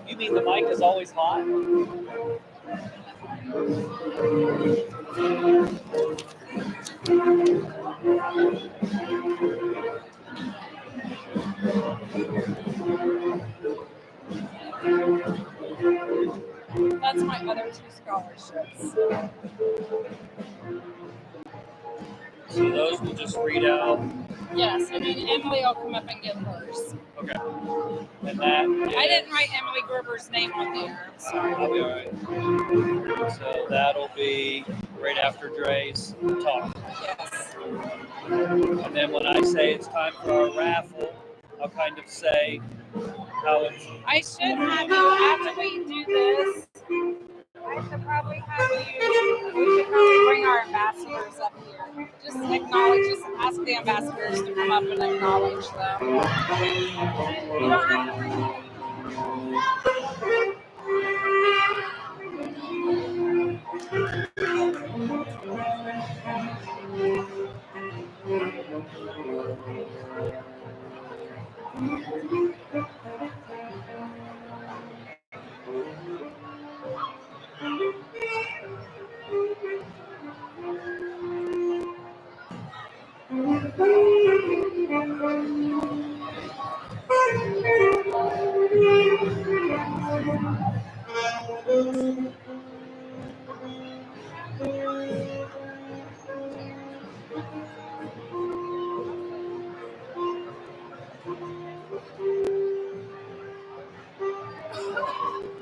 You mean the mic is always hot? That's my other 2 scholarships. So those will just read out. Yes, and then Emily will come up and get hers. Okay. And that is, I didn't write Emily Gerber's name on there. I'm sorry. I'll be all right. So that'll be right after Dre's talk. Yes. And then when I say it's time for our raffle, I'll kind of say how it's. I should have you, after we do this, I should probably have you, we should probably bring our ambassadors up here. Just acknowledge, just ask the ambassadors to come up and acknowledge them. You don't have to bring them.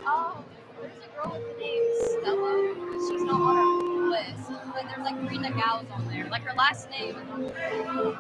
Oh, there's a girl with the name Stella, but she's not on our list. But there's like 3 Nagals on there. Like her last name is on there.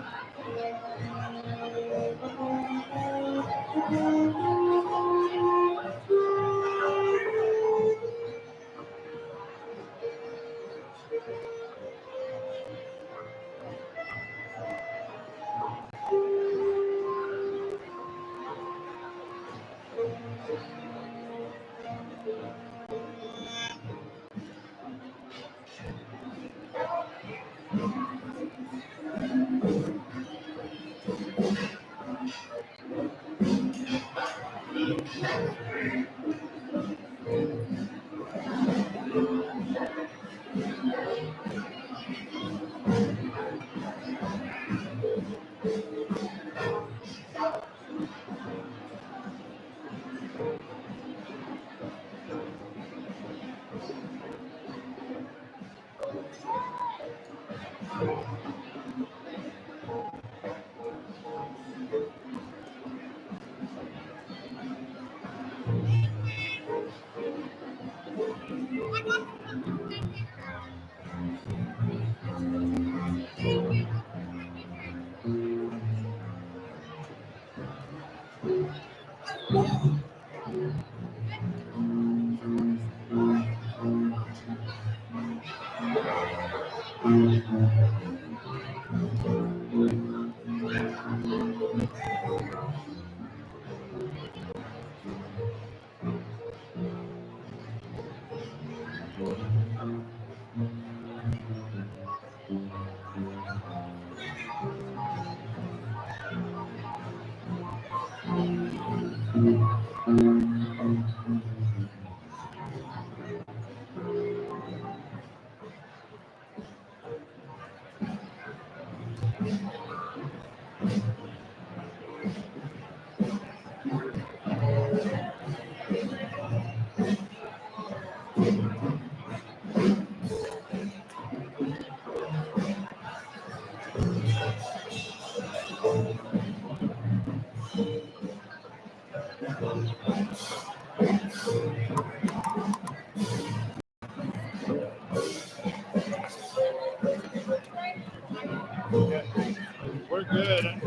We're good.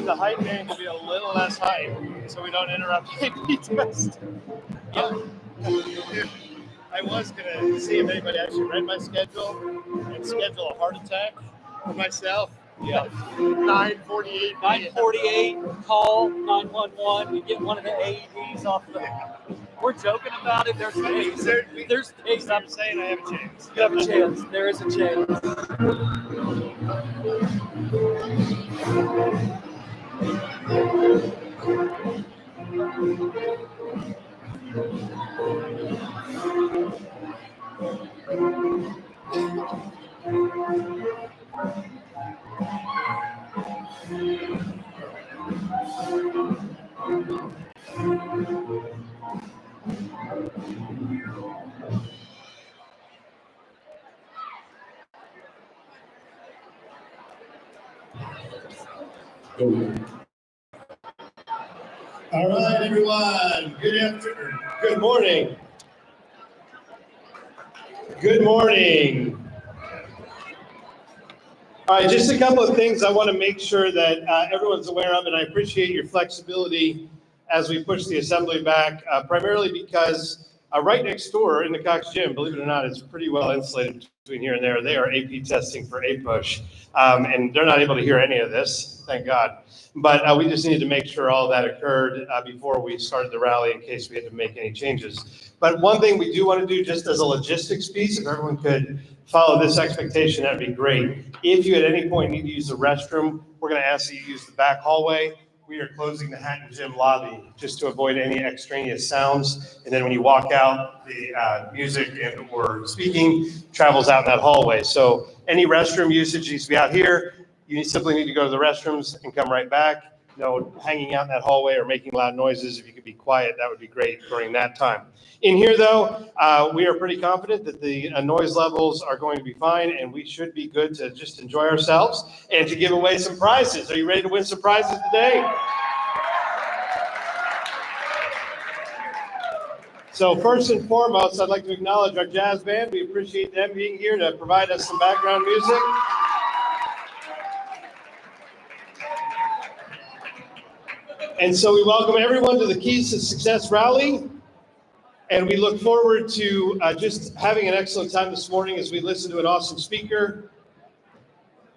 The height band can be a little less height so we don't interrupt AP test. I was going to see if anybody actually read my schedule and schedule a heart attack for myself. Yeah. 9:48. 9:48, call 911. We get one of the AEDs off the. We're joking about it. There's days. There's days I'm saying I have a chance. You have a chance. There is a chance. All right, everyone. Good afternoon. Good morning. Good morning. All right, just a couple of things I want to make sure that everyone's aware of, and I appreciate your flexibility as we push the assembly back, primarily because right next door in the Cox Gym, believe it or not, it's pretty well insulated between here and there. They are AP testing for APUSH, and they're not able to hear any of this, thank God. But we just needed to make sure all that occurred before we started the rally in case we had to make any changes. But one thing we do want to do just as a logistics piece, if everyone could follow this expectation, that'd be great. If you at any point need to use the restroom, we're going to ask that you use the back hallway. We are closing the Hatton Gym lobby just to avoid any extraneous sounds. And then when you walk out, the music and or speaking travels out in that hallway. So any restroom usage needs to be out here. You simply need to go to the restrooms and come right back. No hanging out in that hallway or making loud noises. If you could be quiet, that would be great during that time. In here, though, we are pretty confident that the noise levels are going to be fine, and we should be good to just enjoy ourselves and to give away some prizes. Are you ready to win some prizes today? So first and foremost, I'd like to acknowledge our jazz band. We appreciate them being here to provide us some background music. And so we welcome everyone to the Keys to Success Rally. And we look forward to just having an excellent time this morning as we listen to an awesome speaker.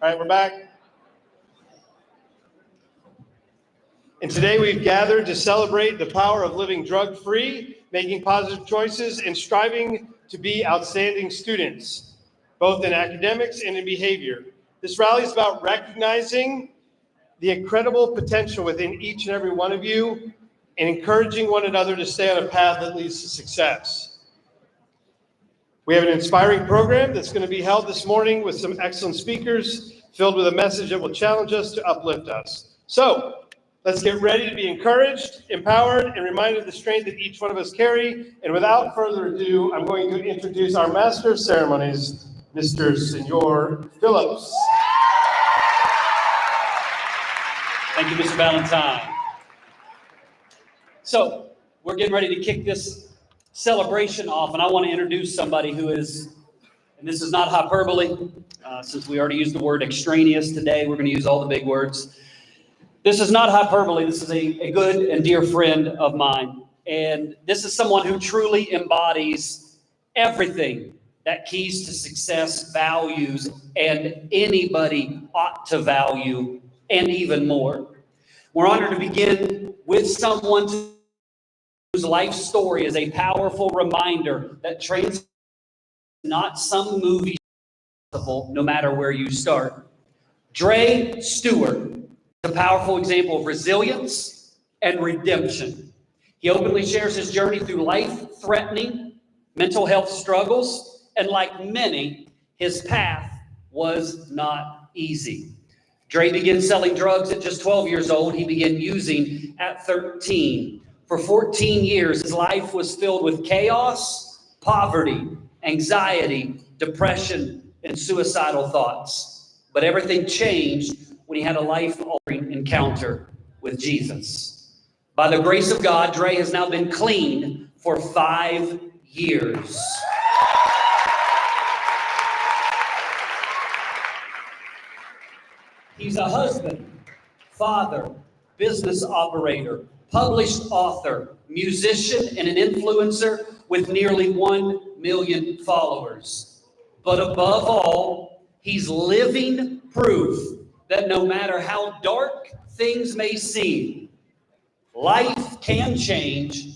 All right, we're back. And today we've gathered to celebrate the power of living drug-free, making positive choices, and striving to be outstanding students, both in academics and in behavior. This rally is about recognizing the incredible potential within each and every one of you and encouraging one another to stay on a path that leads to success. We have an inspiring program that's going to be held this morning with some excellent speakers filled with a message that will challenge us to uplift us. So let's get ready to be encouraged, empowered, and reminded of the strength that each one of us carry. And without further ado, I'm going to introduce our Master of Ceremonies, Mr. Senor Phillips. Thank you, Mr. Valentine. So we're getting ready to kick this celebration off, and I want to introduce somebody who is, and this is not hyperbole, since we already used the word extraneous today, we're going to use all the big words. This is not hyperbole. This is a good and dear friend of mine, and this is someone who truly embodies everything that Keys to Success values and anybody ought to value, and even more. We're honored to begin with someone whose life story is a powerful reminder that trains not some movie, no matter where you start. Dre Stewart is a powerful example of resilience and redemption. He openly shares his journey through life-threatening mental health struggles, and like many, his path was not easy. Dre began selling drugs at just 12 years old. He began using at 13. For 14 years, his life was filled with chaos, poverty, anxiety, depression, and suicidal thoughts. But everything changed when he had a life-altering encounter with Jesus. By the grace of God, Dre has now been clean for 5 years. He's a husband, father, business operator, published author, musician, and an influencer with nearly 1 million followers. But above all, he's living proof that no matter how dark things may seem, life can change,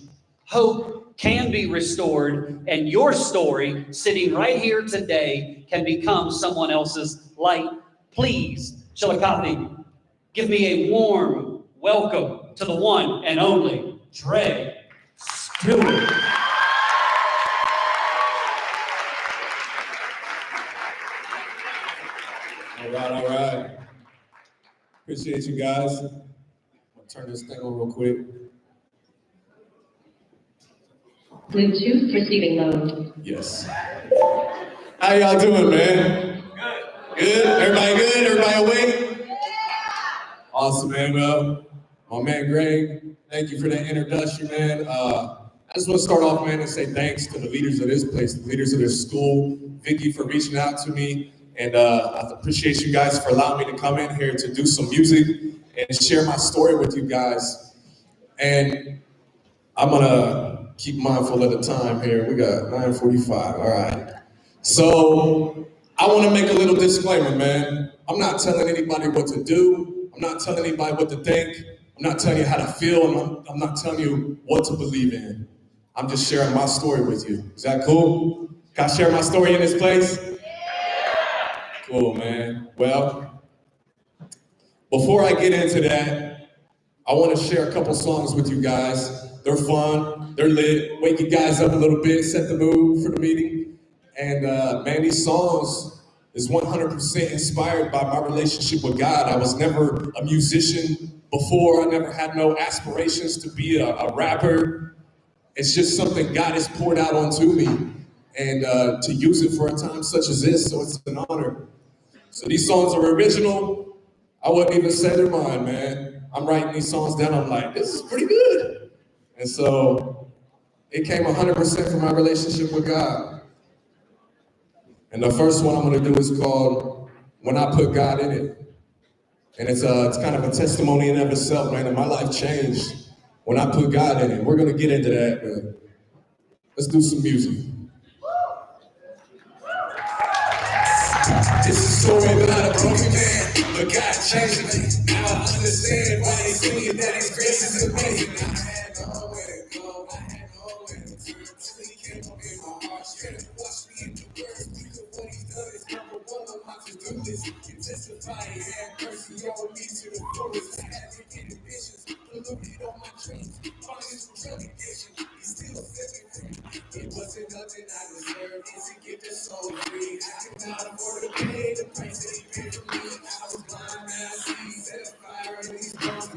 hope can be restored, and your story, sitting right here today, can become someone else's light. Please, Chillicothe, give me a warm welcome to the one and only Dre Stewart. All right. Appreciate you guys. I'm gonna turn this thing on real quick. Bluetooth receiving mode. Yes. How y'all doing, man? Good. Everybody good? Everybody awake? Awesome, man. Well, my man Greg, thank you for that introduction, man. I just want to start off, man, and say thanks to the leaders of this place, the leaders of this school, Vicky for reaching out to me, and I appreciate you guys for allowing me to come in here to do some music and share my story with you guys. And I'm gonna keep mindful of the time here. We got 9:45. All right. So I want to make a little disclaimer, man. I'm not telling anybody what to do. I'm not telling anybody what to think. I'm not telling you how to feel. And I'm not telling you what to believe in. I'm just sharing my story with you. Is that cool? Can I share my story in this place? Cool, man. Well, before I get into that, I want to share a couple songs with you guys. They're fun, they're lit, wake you guys up a little bit, set the mood for the meeting. And man, these songs is 100% inspired by my relationship with God. I was never a musician before. I never had no aspirations to be a rapper. It's just something God has poured out onto me, and to use it for a time such as this, so it's an honor. So these songs are original. I wouldn't even say they're mine, man. I'm writing these songs down, I'm like, this is pretty good. And so it came 100% from my relationship with God. And the first one I'm gonna do is called When I Put God in It. And it's kind of a testimony in and of itself, man, and my life changed when I put God in it. We're gonna get into that, but let's do some music. It's a story about a broken man, but God changed me. Now I understand why they singing that His grace is amazing. I had nowhere to go, I had nowhere to turn, till He came up in my heart, straight and washed me in the word. Because what He's done is number one on my to-do list. And testify He had mercy on me to the fullest. I had wicked ambitions, polluted on my dreams. Finding some drug addiction, He still set me free. It wasn't nothing I deserved, it's to get this soul free. I could not afford to pay the price that He paid for me. I was blind, now I see. Set a fire in these bones.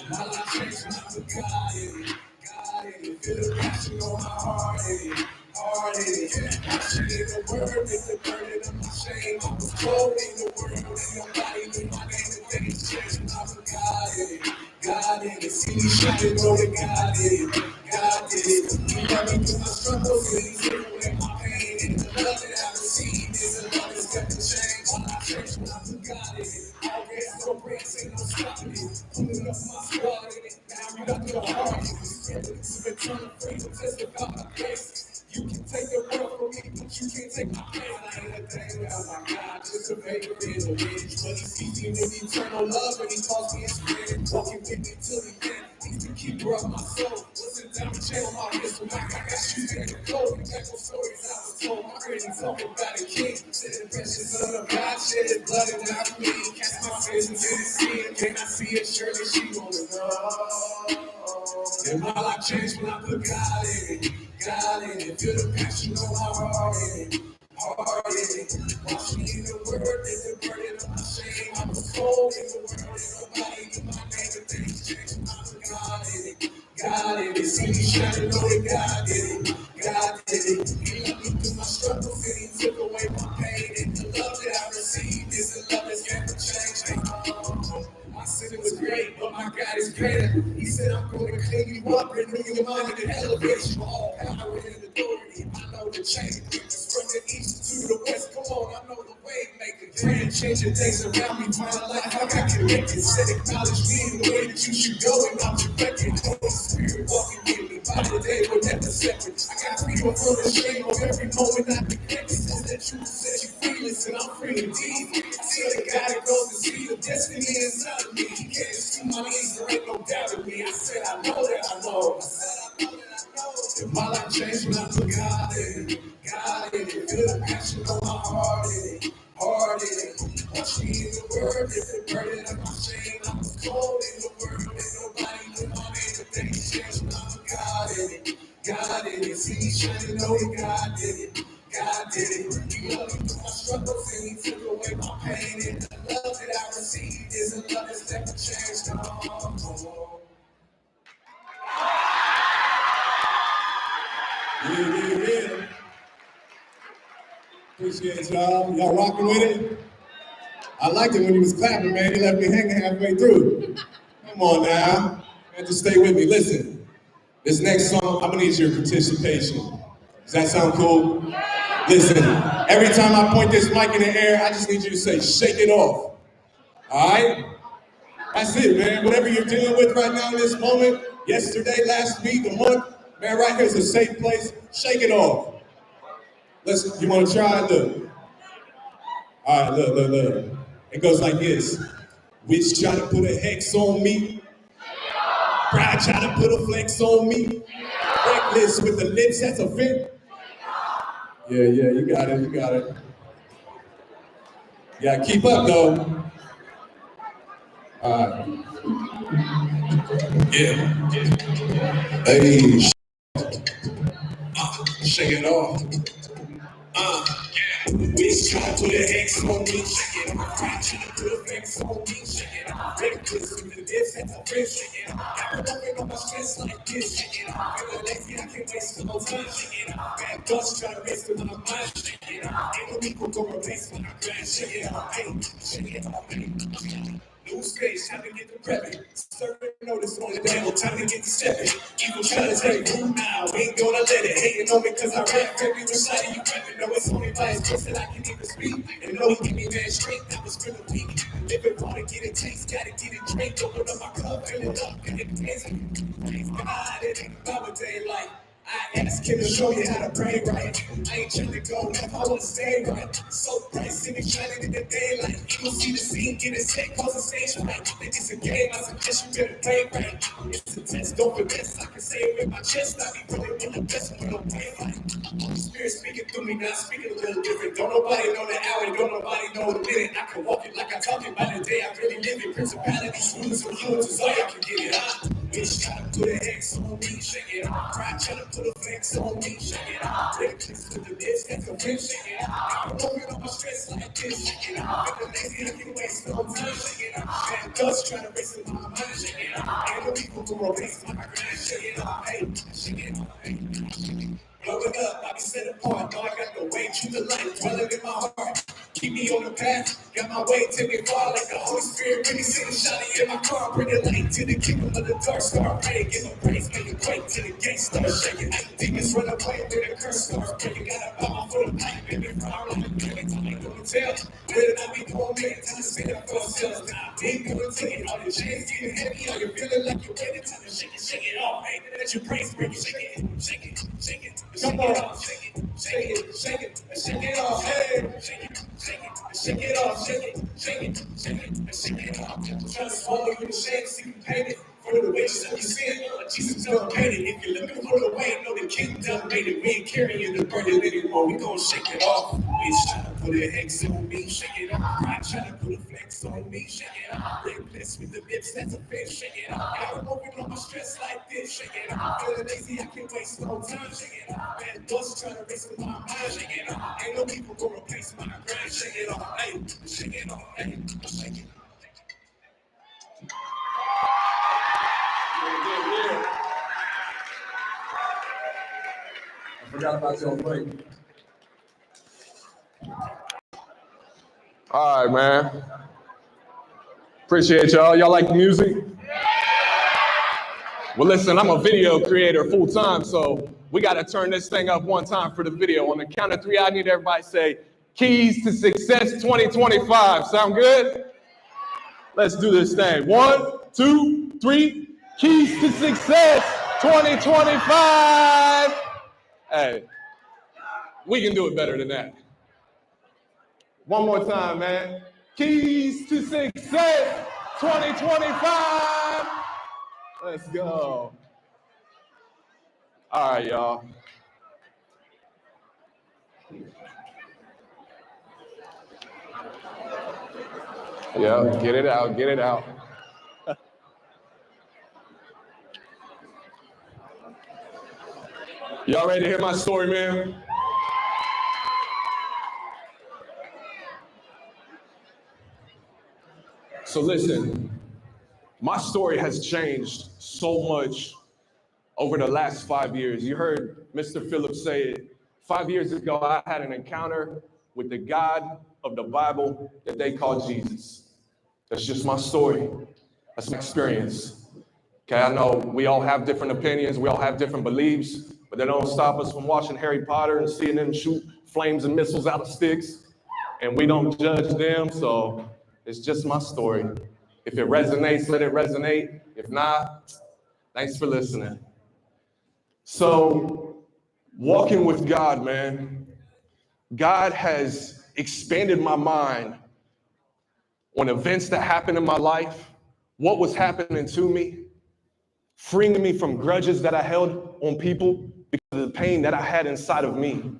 And my life changed when I put God in it. God in it. Feel the passion on my heart in it. Heart in it. Passion in the word is the burden of my shame. I was cold in the world, and nobody knew my name, and things changed when I put God in it. God in it. See me shining, know that God did it. God did it. He let me through my struggles, and He took away my pain. And the love that I received is the love that's kept the change. When I changed, when I put God in it. Always no breaks, ain't no stopping it. Pulling up my squad in it. Now we got the heart in it. It's been trying to free to testify my grace. You can take the world from me, but you can't take my pain. I ain't a thing without my God, just a vapor in the wind. But He sees me with eternal love, and He calls me His friend. Walking with me till the end. He's the keeper of my soul. Listen down the channel, my whistle. I got shoes in the cold. And that's what stories I was told. My granny talk about a king. Said the precious son of God shed His blood and not me. Cast my sins into the sea, and can I see it? Surely she gonna know. And my life changed when I put God in it. God in it. Feel the passion on my heart in it. Heart in it. Wash me in the word, there's the burden of my shame. I was cold in the world, and nobody knew my name, and things changed when I put God in it. God in it. See me shining, know that God did it. God did it. He let me through my struggles, and He took away my pain. And the love that I received is the love that's never changed. My sin was great, but my my God is greater. He said, I'm going to clean you up, renew your mind, and elevate you all power and authority. I know the change. From the east to the west, come on, I know the way maker. Praying, changing things around me, trying to life, I got connected. Said acknowledge me in the way that you should go, and I'm directed. Holy Spirit walking with me, by the day we're never separate. I got freedom from the shame of every moment I neglected. Says that you said you fearless, and I'm free indeed. See the God that knows the speed of destiny inside of me. He can't see my knees, there ain't no doubt in me. I said I know that I know. I said I know that I know. And my life changed when I put God in it. God in it, feel the passion on my heart in it, heart in it. Watch me in the word, if it burden of my shame, I was cold in the word, and nobody knew my name, but things changed when I put God in it, God in it. See me shining, know that God did it, God did it. He loved me through my struggles, and He took away my pain, and the love that I received is a love that's never changed. Oh. Yeah. Appreciate y'all. Y'all rocking with it? I liked it when he was clapping, man. He left me hanging halfway through. Come on now. Man, just stay with me. Listen, this next song, I'm gonna need your participation. Does that sound cool? Listen, every time I point this mic in the air, I just need you to say, shake it off. All right? That's it, man. Whatever you're dealing with right now in this moment, yesterday, last week, a month, man, right here is a safe place. Shake it off. You wanna try? Look. All right, look. It goes like this. Witch try to put a hex on me. Pride try to put a flex on me. Reckless with the lips, that's a fit. Yeah, you got it. You gotta keep up though. All right. Yeah. Hey, shake it off. Bitch try to put a hex on me, shake it off. Try to put a flex on me, shake it off. Reckless with the lips, that's a fit. Shake it off. I'm working on my stress like this, shake it off. Feeling lazy, I can't waste no time, shake it off. Bad bust try to waste my mind, shake it off. Ain't no people gonna replace my grind, shake it off. Hey, shake it off, hey. New space, time to get the prepping. Serving notice on the devil, time to get the stepping. Evil trying to take room now, ain't gonna let it. Hating on me cause I rap every which side of you repping. No, it's only by his grace that I can even speak. And know he give me mad strength, that was for the weak. Living wanna get it taste, gotta get it drink. Open up my cup, fill it up, and it tastes. Praise God, it ain't about a day like. I ask him to show you how to pray right. I ain't trying to go left, I wanna stay right. So bright, city shining in the daylight. You gon' see the scene, get it set, cause the stage right. Think it's a game, I suggest you better play right. It's a test, don't forget, I can say it with my chest. I be really in the best when we don't play right. Spirit speaking through me, now speaking a little different. Don't nobody know the hour, don't nobody know the minute. I can walk it like I talk it by the day I really live it. Principalities, rulers, and humans is all y'all can get it, huh? Bitch try to put a hex on me, shake it off. Pride try to put a flex on me, shake it off. Reckless with the lips, that's a rip, shake it off. I'm rolling on my stress like this, shake it off. Feeling lazy, I can waste no time, shake it off. Bad dust trying to race in my mind, shake it off. Ain't no people who replace my grind, shake it off. Hey, shake it off, hey. Blowing up, I be set apart. Know I got the way to the light, dwelling in my heart. Keep me on the path, got my way, take it far like the Holy Spirit. Really sitting shiny in my car, bring the light to the kingdom of the dark. Start praying, give them praise, make it quake till the gate start shaking. Demons run away when the curse starts breaking. Gotta bow my foot up, like baby, fire like a dragon. Time ain't gonna tell. Where did I be going, man? Time to stand up for ourselves. Ain't gonna take it. All the chains getting heavy, are you feeling like you're ready? Time to shake it off. Hey, let your praise break it, shake it, shake it, shake it. Come on, shake it, shake it, shake it, shake it off. Hey, shake it, shake it, shake it off. Shake it, shake it, shake it, shake it off. Try to swallow your shame, see you painted. For the wages of your sin, Jesus done paid it. If you're looking for the way, know the King done made it. We ain't carrying the burden anymore. We gon' shake it off. Bitch try to put a hex on me, shake it off. Pride try to put a flex on me, shake it off. Reckless with the lips, that's a fit, shake it off. I'm moving on my stress like this, shake it off. Feeling lazy, I can't waste no time, shake it off. Bad bust trying to race with my mind, shake it off. Ain't no people gonna replace my grind, shake it off. Hey, shake it off, hey, shake it. I forgot about your break. All right, man. Appreciate y'all. Y'all like the music? Well, listen, I'm a video creator full time, so we got to turn this thing up one time for the video. On the count of 3, I need everybody to say, Keys to Success 2025. Sound good? Let's do this thing. 1, 2, 3. Keys to Success 2025. Hey, we can do it better than that. One more time, man. Keys to Success 2025. Let's go. All right, y'all. Yeah, get it out, get it out. Y'all ready to hear my story, man? So listen, my story has changed so much over the last 5 years. You heard Mr. Phillips say it. 5 years ago, I had an encounter with the God of the Bible that they call Jesus. That's just my story. That's my experience. Okay, I know we all have different opinions. We all have different beliefs, but they don't stop us from watching Harry Potter and seeing them shoot flames and missiles out of sticks. And we don't judge them, so it's just my story. If it resonates, let it resonate. If not, thanks for listening. So, walking with God, man, God has expanded my mind on events that happened in my life, what was happening to me, freeing me from grudges that I held on people because of the pain that I had inside of me.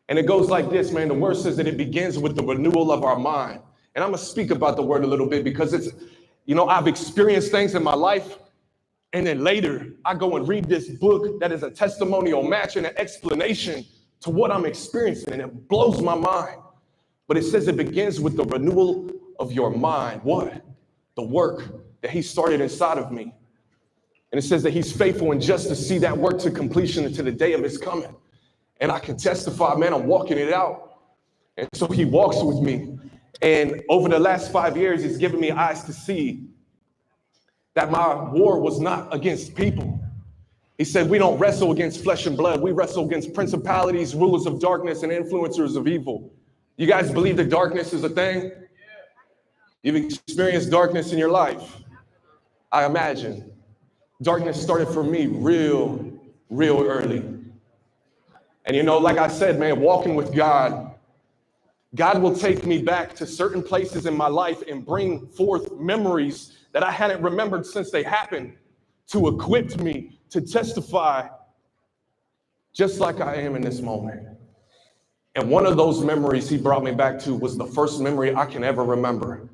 And it goes like this, man. The word says that it begins with the renewal of our mind. And I'm gonna speak about the word a little bit because it's, I've experienced things in my life, and then later I go and read this book that is a testimonial match and an explanation to what I'm experiencing, and it blows my mind. But it says it begins with the renewal of your mind. What? The work that he started inside of me. And it says that he's faithful and just to see that work to completion until the day of his coming. And I can testify, man, I'm walking it out. And so he walks with me. And over the last 5 years, he's given me eyes to see that my war was not against people. He said, we don't wrestle against flesh and blood. We wrestle against principalities, rulers of darkness, and influencers of evil. You guys believe that darkness is a thing? You've experienced darkness in your life, I imagine. Darkness started for me real early. And like I said, man, walking with God, God will take me back to certain places in my life and bring forth memories that I hadn't remembered since they happened to equip me to testify just like I am in this moment. And one of those memories he brought me back to was the first memory I can ever remember.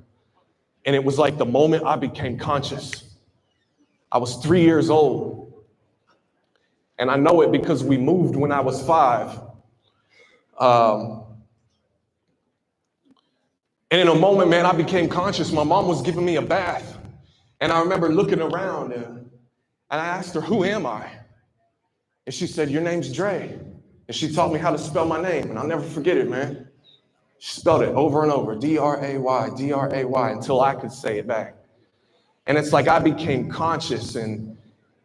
And it was like the moment I became conscious. I was 3 years old. And I know it because we moved when I was 5. And in a moment, man, I became conscious. My mom was giving me a bath. And I remember looking around and I asked her, who am I? And she said, your name's Dre. And she taught me how to spell my name. And I'll never forget it, man. She spelled it over and over, D-R-A-Y, D-R-A-Y, until I could say it back. And it's like I became conscious. And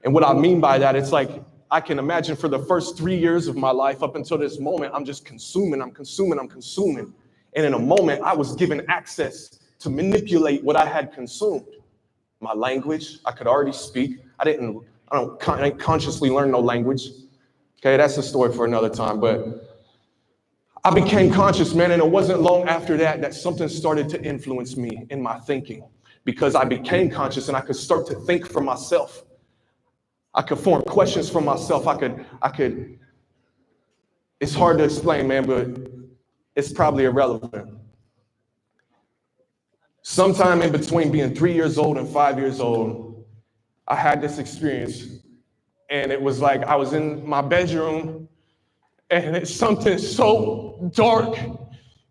what I mean by that, it's like I can imagine for the first 3 years of my life up until this moment, I'm just consuming. And in a moment, I was given access to manipulate what I had consumed. My language, I could already speak. I didn't consciously learn no language. Okay, that's a story for another time. But I became conscious, man, and it wasn't long after that something started to influence me in my thinking, because I became conscious and I could start to think for myself. I could form questions for myself. I could, it's hard to explain, man, but it's probably irrelevant. Sometime in between being 3 years old and 5 years old, I had this experience, and it was like I was in my bedroom, and it's something so dark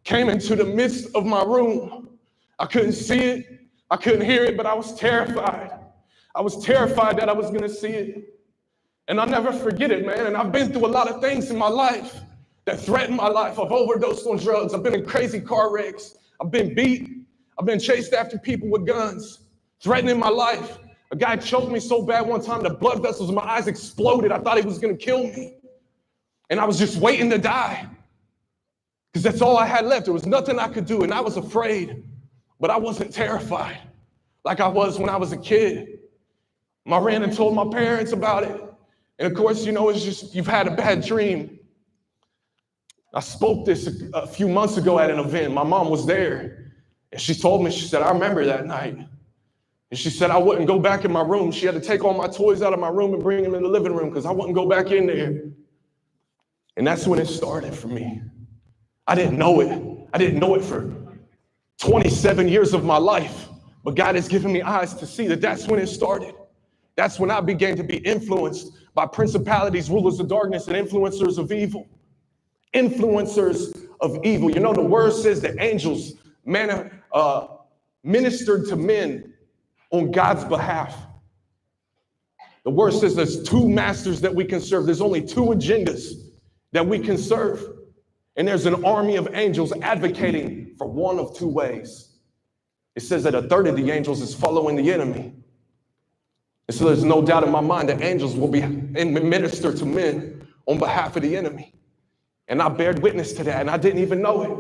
came into the midst of my room. I couldn't see it, I couldn't hear it, but I was terrified. I was terrified that I was gonna see it. And I'll never forget it, man. And I've been through a lot of things in my life that threatened my life. I've overdosed on drugs. I've been in crazy car wrecks. I've been beat. I've been chased after people with guns, threatening my life. A guy choked me so bad one time, the blood vessels in my eyes exploded. I thought he was gonna kill me. And I was just waiting to die because that's all I had left. There was nothing I could do, and I was afraid, but I wasn't terrified like I was when I was a kid. I ran and told my parents about it. And of course, you know, it's just, you've had a bad dream. I spoke this a few months ago at an event. My mom was there, and she told me, she said, I remember that night. And she said I wouldn't go back in my room. She had to take all my toys out of my room and bring them in the living room because I wouldn't go back in there. And that's when it started for me. I didn't know it. I didn't know it for 27 years of my life. But God has given me eyes to see that that's when it started. That's when I began to be influenced by principalities, rulers of darkness, and influencers of evil. Influencers of evil. You know, the word says that angels ministered to men on God's behalf. The word says there's two masters that we can serve. There's only two agendas that we can serve. And there's an army of angels advocating for one of two ways. It says that a third of the angels is following the enemy. And so there's no doubt in my mind that angels will be minister to men on behalf of the enemy. And I bared witness to that, and I didn't even know it.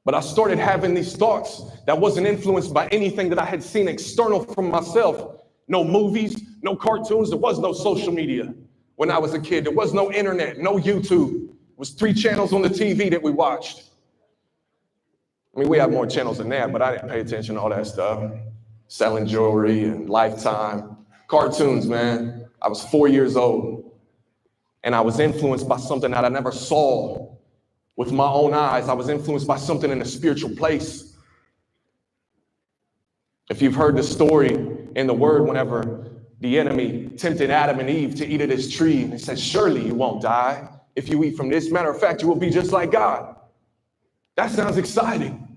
But I started having these thoughts that wasn't influenced by anything that I had seen external from myself. No movies, no cartoons. There was no social media when I was a kid. There was no internet, no YouTube. It was 3 channels on the TV that we watched. I mean, we have more channels than that, but I didn't pay attention to all that stuff. Selling jewelry and Lifetime. Cartoons, man. I was 4 years old. And I was influenced by something that I never saw with my own eyes. I was influenced by something in a spiritual place. If you've heard the story in the word, whenever the enemy tempted Adam and Eve to eat of this tree, and he said, surely you won't die if you eat from this. Matter of fact, you will be just like God. That sounds exciting.